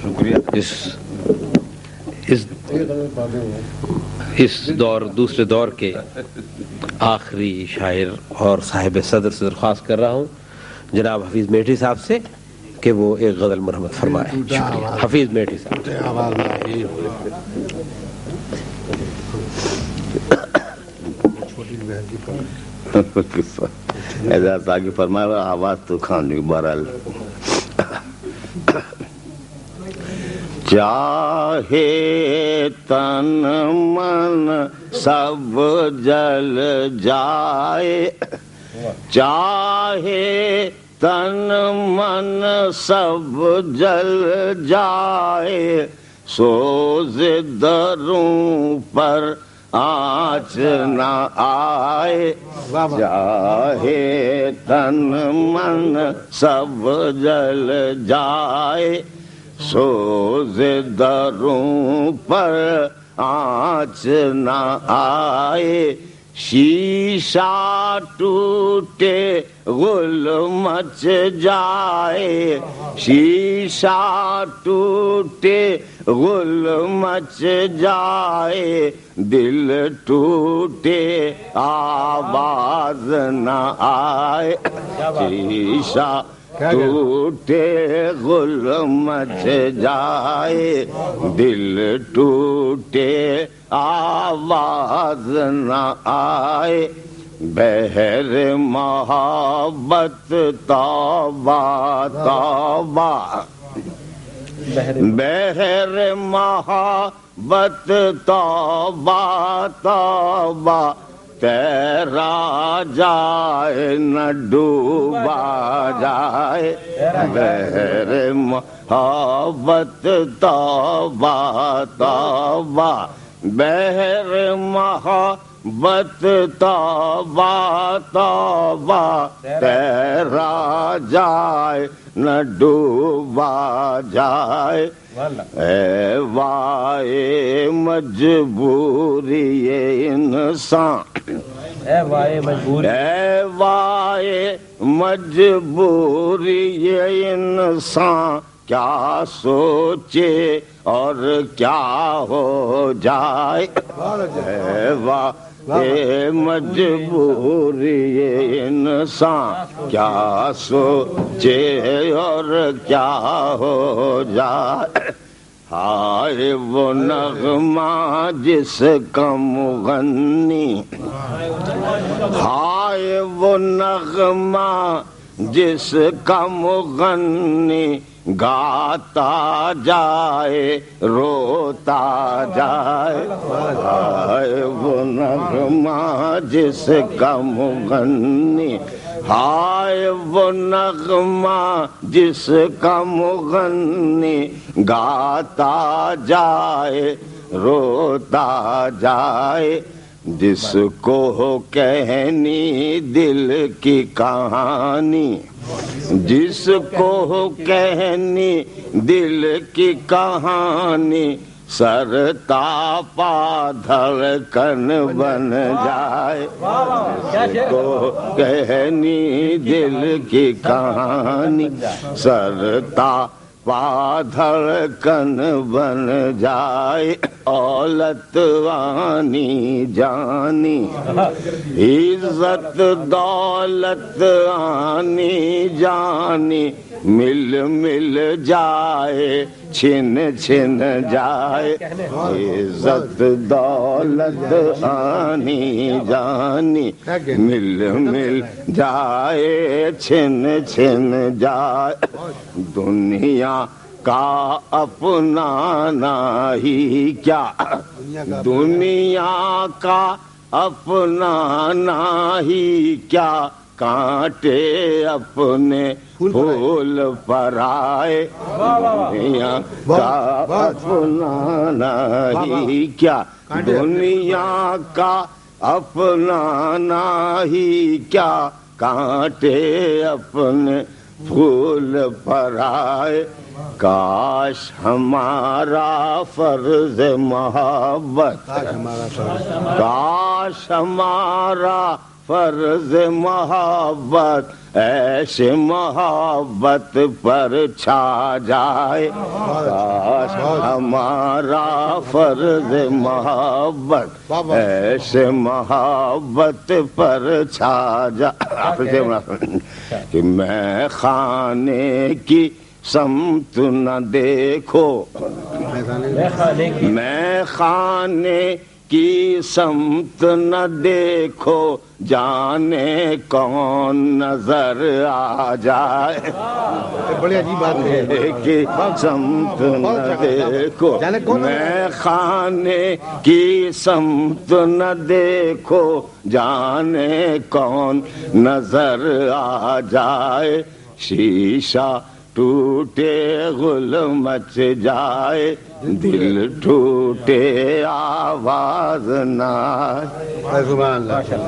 شکریہ. اس دوسرے دور کے آخری شاعر اور صاحب صدر سے درخواست کر رہا ہوں جناب حفیظ میٹھی صاحب سے کہ وہ ایک غزل مرحمت فرمائے. شکریہ. حفیظ میٹھی صاحب. اعزاز آگے فرمایا آواز تو کھانے بہرحال. چاہے تن من سب جل جائے, چاہے تن من سب جل جائے, سوز دروں پر آنچ نہ آئے. چاہے تن من سب جل جائے, سوز دروں پر آنچ نہ آئے. شیشہ ٹوٹے غل مچ جائے, شیشہ ٹوٹے غل مچ جائے, دل ٹوٹے آواز نہ آئے. شیشہ ٹوٹے غل مچ جائے, دل ٹوٹے آواز نہ آئے. بحر محبت توبہ توبہ, بحر محبت توبہ توبہ, تیرا جائے نہ ڈوبا جائے. بحر محبت توبہ توبہ, بحر محبت توبہ توبہ, تیرا جائے نہ ڈوبا جائے. اے وائے مجبوری انسان, اے وائے مجبوری انسان, کیا سوچے اور کیا ہو جائے. اے وائے مجبوری انسان, کیا سوچے اور کیا ہو جائے. ہائے وہ نغمہ جس کا مغنی, ہائے وہ نغمہ جس کا مغنی, گاتا جائے روتا جائے. ہائے وہ نغمہ جس کا مغنی, ہائے وہ نغمہ جس کا مغنی, گاتا جائے روتا جائے. جس کو کہنی دل کی کہانی, جس کو کہنی دل کی کہانی, سر تاپا دھڑکن بن جائے. جس کو کہنی دل کی کہانی, سر تاپا دھڑکن بن جائے. دولت آنی جانی, عزت دولت آنی جانی, مل مل جائے چھن چھن جائے. عزت دولت آنی جانی, مل مل جائے چھن چھن جائے. دنیا کا اپنانا ہی کیا, دنیا کا اپنانا ہی کیا, کانٹے اپنے پھول پر آئے. دنیا کا اپنانا ہی کیا, دنیا کا اپنانا ہی کیا, کانٹے اپنے پھول پر آئے. کاش ہمارا فرض محبت, کاش ہمارا فرض محبت عیش محبت پر چھا جائے کاش ہمارا فرض محبت عیش محبت پر چھا جائے کہ میں خانے کی سمت نہ دیکھو میں خانے کی سمت نہ دیکھو جانے کون نظر آ جائے بڑی عجیب بات ہے کی سمت نہ دیکھو میں خانے کی سمت نہ دیکھو جانے کون نظر آ جائے شیشہ ٹوٹے غل مچ جائے دل ٹوٹے آواز نہ آئے سبحان اللہ